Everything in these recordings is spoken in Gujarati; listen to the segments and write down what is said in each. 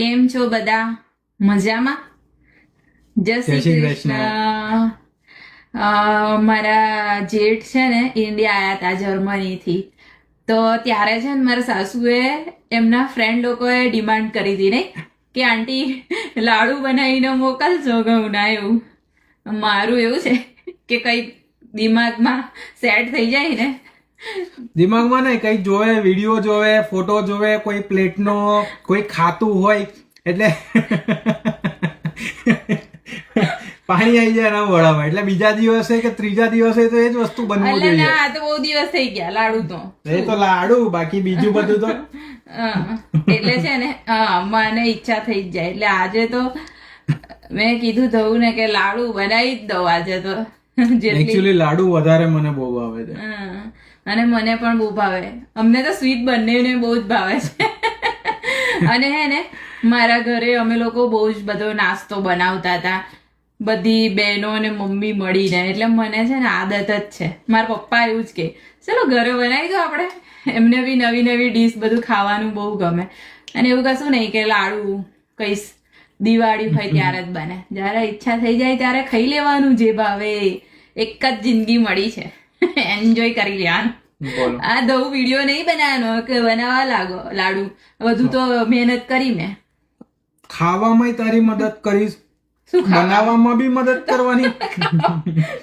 કેમ છો બધા? મજામાં? જય શ્રી કૃષ્ણ. મારા જેઠ છે ને ઇન્ડિયા આયા હતા જર્મનીથી. તો ત્યારે છે ને મારા સાસુએ એમના ફ્રેન્ડ લોકોએ ડિમાન્ડ કરી હતી ને કે આંટી લાડુ બનાવીને મોકલજો ઘઉંના. એવું મારું એવું છે કે કઈ દિમાગમાં સેટ થઈ જાય ને, દિમાગમાં નહીં, કઈ જોવે, વિડીયો જોવે, ફોટો જોવે, કોઈ પ્લેટનો કોઈ ખાતું હોય એટલે પાણી આવી જાય એના વડામાં. એટલે બીજા દિવસે કે ત્રીજા દિવસે તો એ જ વસ્તુ બનવું એટલે જોઈએ. ના, તો બહુ દિવસ થઈ ગયા લાડુ તો. એ તો લાડુ, બાકી બીજું બધું તો એટલે છે ને મને ઈચ્છા થઈ જ જાય. એટલે આજે તો મેં કીધું થયું ને કે લાડુ બનાવી જ દઉં આજે તો. જેટલી એકચ્યુઅલી લાડુ વધારે મને બહુ ભાવે છે. અને મને પણ બહુ ભાવે. અમને તો સ્વીટ બંનેને બહુ જ ભાવે છે. અને હે ને મારા ઘરે અમે લોકો બહુ જ બધો નાસ્તો બનાવતા હતા, બધી બહેનો અને મમ્મી મળીને. એટલે મને છે ને આદત જ છે. મારા પપ્પા એવું જ કે ચલો ઘરે બનાવી દો આપણે. એમને બી નવી નવી ડીશ બધું ખાવાનું બહુ ગમે. અને એવું કશું નહીં કે લાડુ કઈ દિવાળી હોય ત્યારે જ બને. જ્યારે ઈચ્છા થઈ જાય ત્યારે ખાઈ લેવાનું જે ભાવે. એક જ જિંદગી મળી છે, એન્જોય કરી લેવાનું. બોલો. આ દઉં વિડીયો નહીં બનાવવાનો કે બનાવવા લાગો લાડુ. બધું તો મહેનત કરી મેં. ખાવામાં તારી મદદ કરીશ, શું બનાવવામાં બી મદદ કરવાની.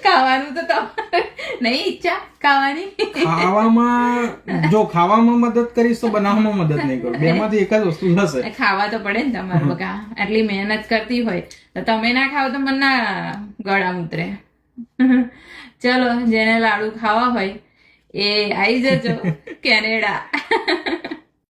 ખાવાનું તો તમારે નહીં ઈચ્છા ખાવાની. ખાવામાં જો ખાવામાં મદદ કરીશ તો બનાવવામાં મદદ નહીં કરું. બેમાંથી એક જ વસ્તુ થશે. ખાવા તો પડે ને તમારે બકા. આટલી મહેનત કરતી હોય તો તમે ના ખાવ તો મને ના ગળામાં ઉતરે. ચલો, જેને લાડુ ખાવા હોય એ આવી જજો કેનેડા.